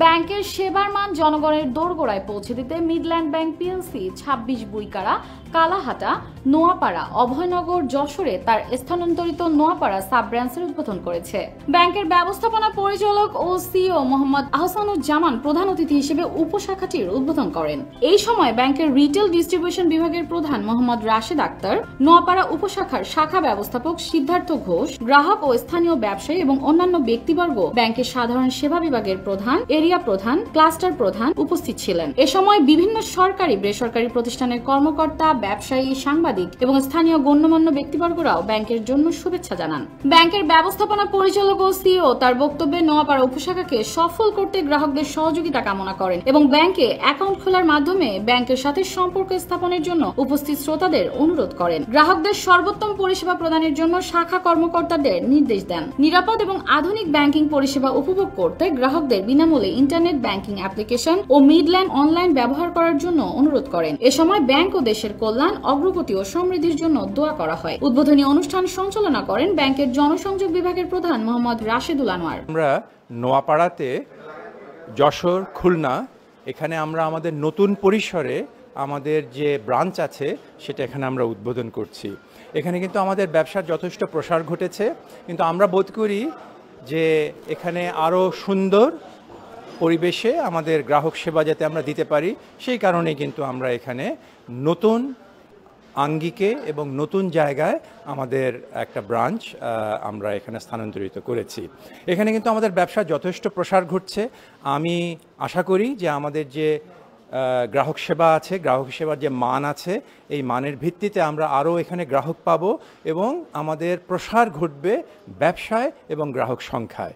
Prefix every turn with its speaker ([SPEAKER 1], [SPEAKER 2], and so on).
[SPEAKER 1] ব্যাংকের সেবার মান জনগণের দোরগোড়ায় পৌঁছে দিতে Midland Bank PLC ২৬ Buikara, Kalahata, Noapara, Abhaynagar, যশোরে তার স্থানান্তরিত নোয়াপাড়া সাব ব্রাঞ্চের উদ্বোধন করেছে। ব্যাংকের ব্যবস্থাপনা পরিচালক ও সিইও মোহাম্মদ আহসানুজ্জামান প্রধান অতিথি হিসেবে উপশাখাটির উদ্বোধন করেন। এই সময় ব্যাংকের রিটেল ডিস্ট্রিবিউশন বিভাগের প্রধান মোহাম্মদ রাশেদ আক্তার, নোয়াপাড়া উপশাখার শাখা ব্যবস্থাপক সিদ্ধার্থ ঘোষ, গ্রাহক ও স্থানীয় ব্যবসায়ী এবং অন্যান্য ব্যক্তিবর্গ, ব্যাংকের সাধারণ সেবা বিভাগের প্রধান, এরিয়া প্রধান, ক্লাস্টার প্রধান উপস্থিত ছিলেন। এ সময় বিভিন্ন সরকারি বেসরকারি প্রতিষ্ঠানের কর্মকর্তা, ব্যবসায়ী, সাংবাদিক এবং স্থানীয় গণ্যমান্য ব্যক্তিবর্গরাও ব্যাংকের জন্য শুভেচ্ছা জানান। ব্যাংকের ব্যবস্থাপনা পরিচালক ও সিইও তার বক্তব্যে নোয়াপাড়া উপশাখাকে সফল করতে গ্রাহকদের সহযোগিতা কামনা করেন এবং ব্যাংকে অ্যাকাউন্ট খোলার মাধ্যমে ব্যাংকের সাথে সম্পর্ক স্থাপনের জন্য উপস্থিত শ্রোতাদের অনুরোধ করেন। গ্রাহকদের সর্বোত্তম পরিষেবা প্রদানের জন্য শাখা কর্মকর্তাদের নির্দেশ দেন। নিরাপদ এবং আধুনিক ব্যাংকিং পরিষেবা উপভোগ করতে গ্রাহকদের বিনামূল্যে ইন্টারনেট ব্যাংকিং অ্যাপ্লিকেশন ও মিডল্যান্ড অনলাইন ব্যবহার করার জন্য অনুরোধ করেন। এ সময় ব্যাংক ও দেশের কল্যাণ, অগ্রগতি ও সমৃদ্ধির জন্য দোয়া করা হয়। উদ্বোধনী অনুষ্ঠান সঞ্চালনা করেন ব্যাংকের জনসংযোগ বিভাগের প্রধান মোহাম্মদ রাশেদুল আনোয়ার।
[SPEAKER 2] আমরা নোয়াপাড়াতে, যশোর, খুলনা এখানে আমরা আমাদের নতুন পরিসরে আমাদের যে ব্রাঞ্চ আছে সেটা এখানে আমরা উদ্বোধন করছি। এখানে কিন্তু আমাদের ব্যবসার যথেষ্ট প্রসার ঘটেছে, কিন্তু আমরা বোধ করি যে এখানে আরও সুন্দর পরিবেশে আমাদের গ্রাহক সেবা যাতে আমরা দিতে পারি, সেই কারণে কিন্তু আমরা এখানে নতুন আঙ্গিকে এবং নতুন জায়গায় আমাদের একটা ব্রাঞ্চ আমরা এখানে স্থানান্তরিত করেছি। এখানে কিন্তু আমাদের ব্যবসার যথেষ্ট প্রসার ঘটছে। আমি আশা করি যে আমাদের যে গ্রাহক সেবা আছে, গ্রাহক সেবার যে মান আছে, এই মানের ভিত্তিতে আমরা আরও এখানে গ্রাহক পাবো এবং আমাদের প্রসার ঘটবে ব্যবসায় এবং গ্রাহক সংখ্যায়।